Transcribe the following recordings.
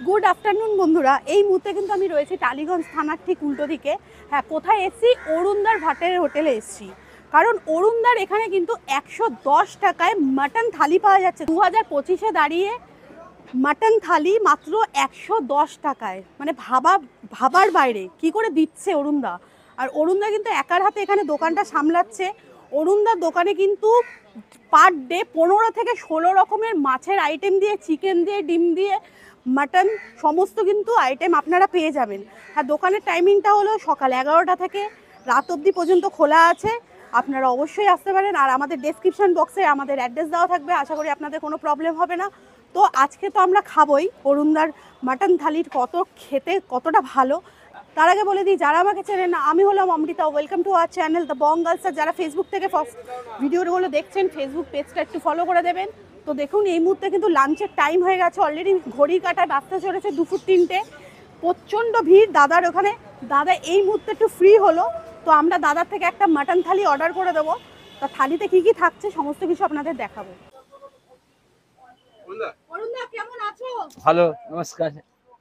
Good afternoon বন্ধুরা। এই মুহূর্তে কিন্তু আমি রয়েছি টালিগঞ্জ থানার ঠিক উল্টো দিকে। হ্যাঁ, কোথায় এসছি? অরুণদার ভাটের হোটেলে এসছি। কারণ অরুণদার এখানে কিন্তু 110 টাকায় মাটন থালি পাওয়া যাচ্ছে। 2025-এ দাঁড়িয়ে মাটন থালি মাত্র 110 টাকায়, মানে ভাবার বাইরে কি করে দিচ্ছে অরুণদা। আর অরুণদা কিন্তু একার হাতে এখানে দোকানটা সামলাচ্ছে। অরুণদার দোকানে কিন্তু পার ডে 15 থেকে 16 রকমের মাছের আইটেম দিয়ে, চিকেন দিয়ে, ডিম দিয়ে, মাটন সমস্ত কিন্তু আইটেম আপনারা পেয়ে যাবেন। আর দোকানের টাইমিংটা হলো সকাল 11টা থেকে রাত অবধি পর্যন্ত খোলা আছে। আপনারা অবশ্যই আসতে পারেন। আর আমাদের ডেসক্রিপশন বক্সে আমাদের অ্যাড্রেস দেওয়া থাকবে, আশা করি আপনাদের কোনো প্রবলেম হবে না। তো আজকে তো আমরা খাবোই অরুণদার মাটন থালির খেতে কতটা ভালো। তার আগে বলে দিই, যারা আমাকে চেনেন না, আমি হলাম Amrita. Welcome to our channel the Bong girls. আর যারা ফেসবুক থেকে ভিডিওগুলো দেখছেন, ফেসবুক পেজটা একটু ফলো করে দেবেন। তো দেখুন, এই মুহূর্তে কিন্তু লাঞ্চের টাইম হয়ে গেছে অলরেডি। ঘড়ির কাঁটায় বাজতে চলেছে 2:03। প্রচণ্ড ভিড় দাদার ওখানে। দাদা এই মুহূর্তে একটু ফ্রি হলো, তো আমরা দাদার থেকে একটা মাটন থালি অর্ডার করে দেবো। তা থালিতে কি কি থাকছে সমস্ত কিছু আপনাদের দেখাবো। অরুণদা কেমন আছো? ভালো, নমস্কার।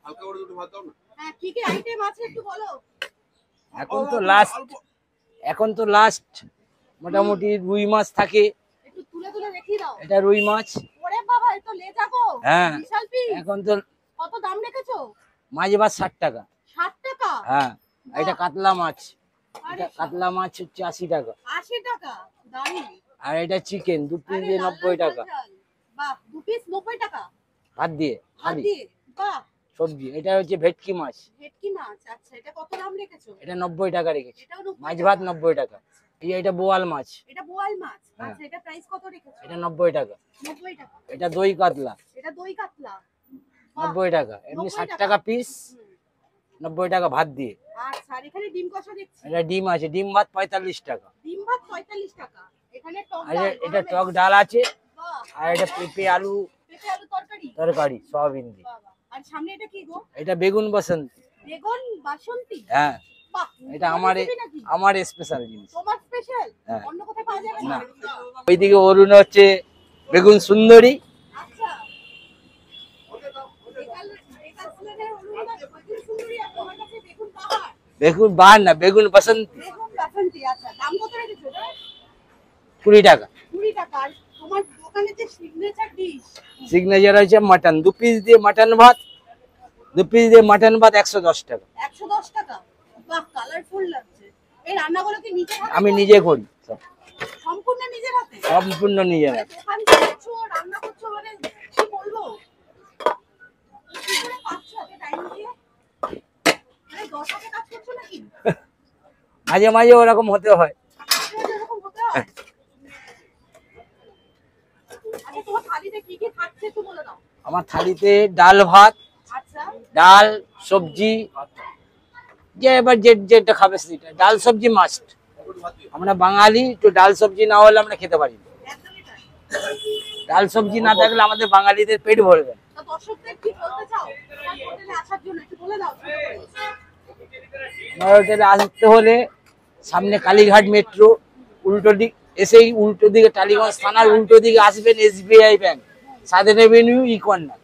হালকা করে দুটো ভাত দাও না। হ্যাঁ, কি কি আইটেম আছে একটু বলো। এখন তো লাস্ট মোটামুটি রুই মাছ থাকে। একটু তুলে তুলে দেখিয়ে দাও। এটা রুই মাছ। ওরে বাবা, এ তো লেজা গো। হ্যাঁ, বিশাল পিস। এখন তো কত দাম রেখেছো? মাছ ভাত 60 টাকা। 60 টাকা? হ্যাঁ, এটা কাতলা মাছ। আরে এটা কাতলা মাছ হচ্ছে 80 টাকা। 80 টাকা, দারুণ। আর এটা চিকেন 2 পিস দিয়ে 90 টাকা। বাহ, 2 পিস 90 টাকা ভাত দিয়ে ভাত খালি দিয়ে। বাহ, সবজি। এটা হচ্ছে ভেটকি মাছ। ভেটকি মাছ। আচ্ছা, এটা কত দাম রেখেছো? এটা 90 টাকা রেখেছি। এটাও 90 মাছ টাকা? ভাত 90 টাকা। এটা বোয়াল মাছ। এটা বোয়াল মাছ। হ্যাঁ। আচ্ছা, এটা প্রাইস কত রেখেছো? এটা 90 টাকা। 90 টাকা। এটা দই কাতলা এটা দই কাতলা। 90 টাকা। এমনি 90 60 টাকা টাকা পিস, হুম। 90 টাকা ভাত দিয়ে। আচ্ছা, আর এখানে ডিম কষা দেখছি। এটা ডিম আছে, ডিম ভাত 45 টাকা। ডিম ভাত 45 টাকা। এখানে টক আর ডাল, এটা গরমে। টক ডাল আছে। বাহ, আর এটা পেঁপে আলু পেঁপে আলু তরকারি। তরকারি সয়াবিন দিয়ে। বাহ, বাহ। আর সামনে এটা কি গো? এটা বেগুন বসন্তি। বেগুন বাসন্তী। হ্যাঁ, বাহ, এটা তোমার recipe নাকি? আমার স্পেশাল জিনিস। তোমার স্পেশাল? হ্যাঁ। অন্য কোথায় পাওয়া যাবে না, না? ওইদিকে অরুণ হচ্ছে বেগুন সুন্দরী। আচ্ছা, বেকার হলুদ বেগুন সুন্দরী, আর তোমার কাছে বেগুন পাহাড়। বেগুন বাহার না, বেগুন বসন্তি। বেগুন বাসন্তী। আচ্ছা, দাম কত রেখেছো এটা? 20 টাকা। 20 টাকা। আর তোমার দোকানে যে সিগনেচার ডিশ? সিগনেচার হচ্ছে মাটন 2 পিস দিয়ে মাটন ভাত, 2 পিস দিয়ে মাটন ভাত 110 টাকা। 110 টাকা। বাহ, কালারফুল লাগছে। এই রান্নাগুলো কি নিজে হাতে আমি করো? নিজে করি সব, সম্পূর্ণ নিজের হাতে? সম্পূর্ণ নিজে। মানে দোকান করছো, রান্না করছো, মানে কি বলবো, কি করে পাচ্ছো এত টাইম দিয়ে? মানে 10 হাতে কাজ করছো নাকি? মাঝে মাঝে ওরকম হতে হয়। এরকম হতে হয়? আচ্ছা, তোমার থালিতে কি কি থাকছে একটু বলে দাও। আমার থালিতে ডাল ভাত, আচ্ছা, ডাল সবজি, যে এবার যেটা খাবে সেটা। ডাল সবজি মাস্ট। আমরা বাঙালি, তো ডাল সবজি না হলে আমরা খেতে পারি না। একদমই তাই। ডাল সবজি না থাকলে আমাদের বাঙালিদের পেট ভরবে না। তো দর্শকদের কি বলতে চাও তোমার হোটেলে আসার জন্য একটু বলে দাও ছোট করে। আমার হোটেলে আসতে হলে সামনে কালীঘাট মেট্রো, উল্টো দিক এসেই উল্টো দিকে টালিগঞ্জ থানার উল্টো দিকে আসবেন SBI ব্যাংক, সাদেন এভিনিউ কর্নার।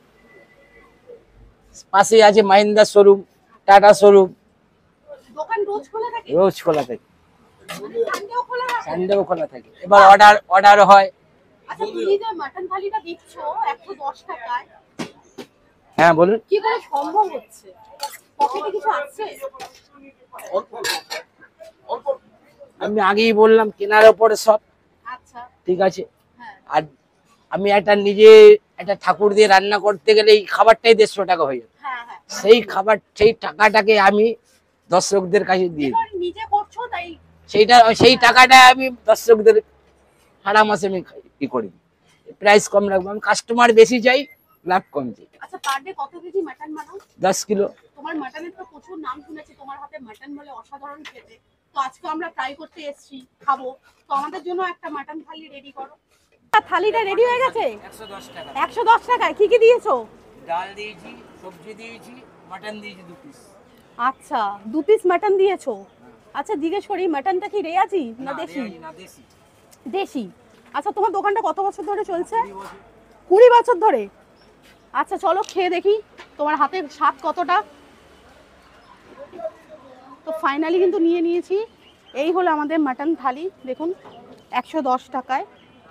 পাশে আছে মাহিন্দ্রা শোরুম, টাটা শোরুম। দোকান রোজ খোলা থাকে? রোজ খোলা থাকে, সানডেও খোলা থাকে? সানডেও খোলা থাকে। এবার অর্ডার হয়। আচ্ছা, তুমি যে মাটন থালিটা দিচ্ছ 110 টাকায়, হ্যাঁ বলুন। কি করে সম্ভব হচ্ছে? পকেটে কিছু আছে? আমি আগেই বললাম কেনার উপরে সব। আচ্ছা, ঠিক আছে। হ্যাঁ। আর আমি নিজে একটা ঠাকুর দিয়ে রান্না করতে গেলে এই খাবারটাই 150 টাকা হয়ে যাবে। হ্যাঁ, হ্যাঁ। সেই টাকাটাকে আমি দর্শকদের কাছে দিয়ে দিই। এবার নিজে করছো তাই। সেই টাকাটা আমি দর্শকদের সারা মাসে আমি ই করি, প্রাইস কম রাখবো। আমি কাস্টমার বেশি চাই, লাভ কম চাই। আচ্ছা, পার ডে কত কেজি মাটন বানাও? 10 কিলো। তোমার মাটনের তো প্রচুর নাম শুনেছি, তোমার হাতে মাটন বলে অসাধারণ খেতে। তো আজকে আমরা ট্রাই করতে এসেছি, খাবো। তো আমাদের জন্য একটা মাটন থালি রেডি করো। থালিটা রেডি হয়ে গেছে। 110 টাকা। 110 টাকায় কি কি দিয়েছো? ডাল দিয়েছি, সবজি দিয়েছি, মাটন দিয়েছি 2 পিস। আচ্ছা, 2 পিস মাটন দিয়েছো। আচ্ছা, জিজ্ঞেস করি মাটনটা কি রেয়াজি না দেশি? না, দেশি। দেশি। আচ্ছা, তোমার দোকানটা কত বছর ধরে চলছে? 20 বছর ধরে। আচ্ছা চলো খেয়ে দেখি তোমার হাতের স্বাদ কতটা। তো ফাইনালি কিন্তু নিয়ে নিয়েছি। এই হলো আমাদের মাটন থালি, দেখুন 110 টাকায়,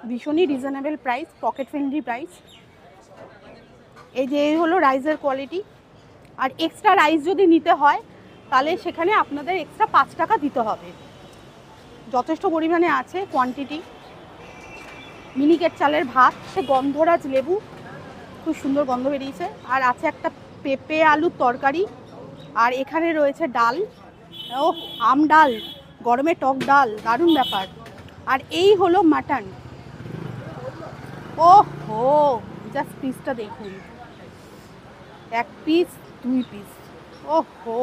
ভীষণই reasonable price, pocket friendly price. এই যে এই হলো রাইসের কোয়ালিটি। আর এক্সট্রা রাইস যদি নিতে হয় তাহলে সেখানে আপনাদের এক্সট্রা 5 টাকা দিতে হবে। যথেষ্ট পরিমাণে আছে কোয়ান্টিটি। মিনিকেট চালের ভাত, গন্ধরাজ লেবু, খুব সুন্দর গন্ধ বেরিয়েছে। আর আছে একটা পেঁপে আলুর তরকারি। আর এখানে রয়েছে ডাল, ও আম ডাল, গরমে টক ডাল, দারুণ ব্যাপার। আর এই হলো মাটন। ও হো, জাস্ট পিসটা দেখুন, 1 পিস 2 পিস, ও হো।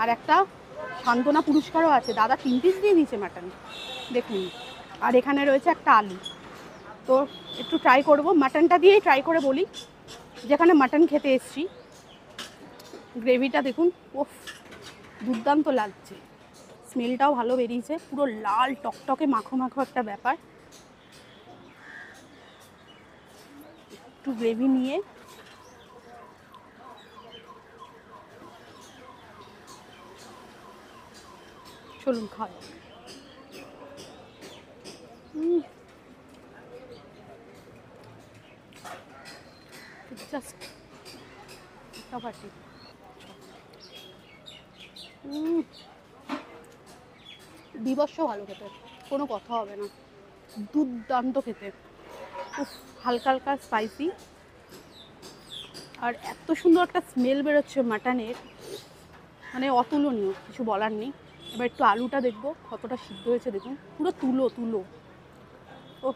আর একটা সান্ত্বনা পুরস্কারও আছে, দাদা 3 পিস দিয়ে দিয়েছে মাটন, দেখুন। আর এখানে রয়েছে একটা আলু। তো একটু ট্রাই করব, মাটনটা দিয়েই ট্রাই করে বলি, যেখানে মাটন খেতে এসছি। গ্রেভিটা দেখুন, ওফ দুর্দান্ত লাগছে, স্মেলটাও ভালো বেরিয়েছে, পুরো লাল টকটকে মাখো মাখো একটা ব্যাপার। একটু গ্রেভি নিয়ে চলুন খাওয়া যাক। জাস্ট পার্টি বিবস্ব ভালো খেতে, কোনো কথা হবে না, দুর্দান্ত খেতে। উফ, হালকা হালকা স্পাইসি, আর এত সুন্দর একটা স্মেল বেরোচ্ছে মাটনের, মানে অতুলনীয়, কিছু বলার নেই। এবার একটু আলুটা দেখবো কতটা সিদ্ধ হয়েছে, দেখুন পুরো তুলো তুলো। ও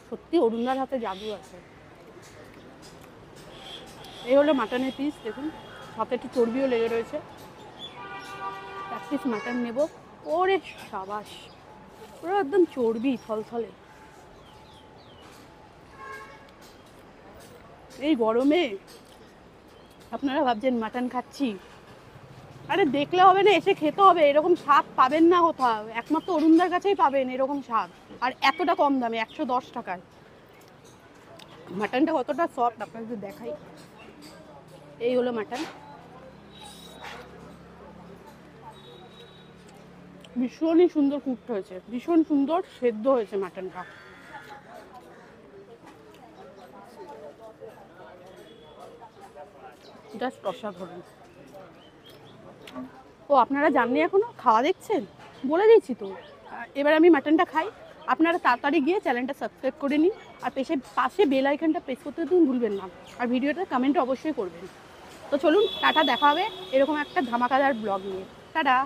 সত্যি অরুণদার হাতে জাদু আছে। এই হলো মাটনের পিস, দেখুন সাথে একটু চর্বিও লেগে রয়েছে। 1 পিস মাটন নেব। ওরে সাবাস, পুরো একদম চর্বি থলথলে। এই গরমে আপনারা ভাবছেন মাটন খাচ্ছি, আরে দেখলে হবে না, এসে খেতে হবে। এরকম স্বাদ পাবেন না কোথাও, একমাত্র অরুণদার কাছেই পাবেন এরকম স্বাদ। আর এতটা কম দামে, 110 টাকায়। মাটনটা কতটা সফট আপনাদের দেখাই। এই হলো মাটন, ভীষণই সুন্দর কুকড হয়েছে, ভীষণ সুন্দর সেদ্ধ হয়েছে মাটনটা। জাস্ট অসাধারণ। ও আপনারা জাননি এখনো, খাওয়া দেখছেন, বলে দিয়েছি তো। এবার আমি মাটনটা খাই, আপনারা তাড়াতাড়ি গিয়ে চ্যানেলটা সাবস্ক্রাইব করে নিন, আর পাশে বেল আইকনটা প্রেস করতে তুমি ভুলবেন না, আর ভিডিওটা কমেন্ট অবশ্যই করবেন। তো চলুন টাটা, দেখা হবে এরকম একটা ধামাকাদার ব্লগ নিয়ে। টাটা।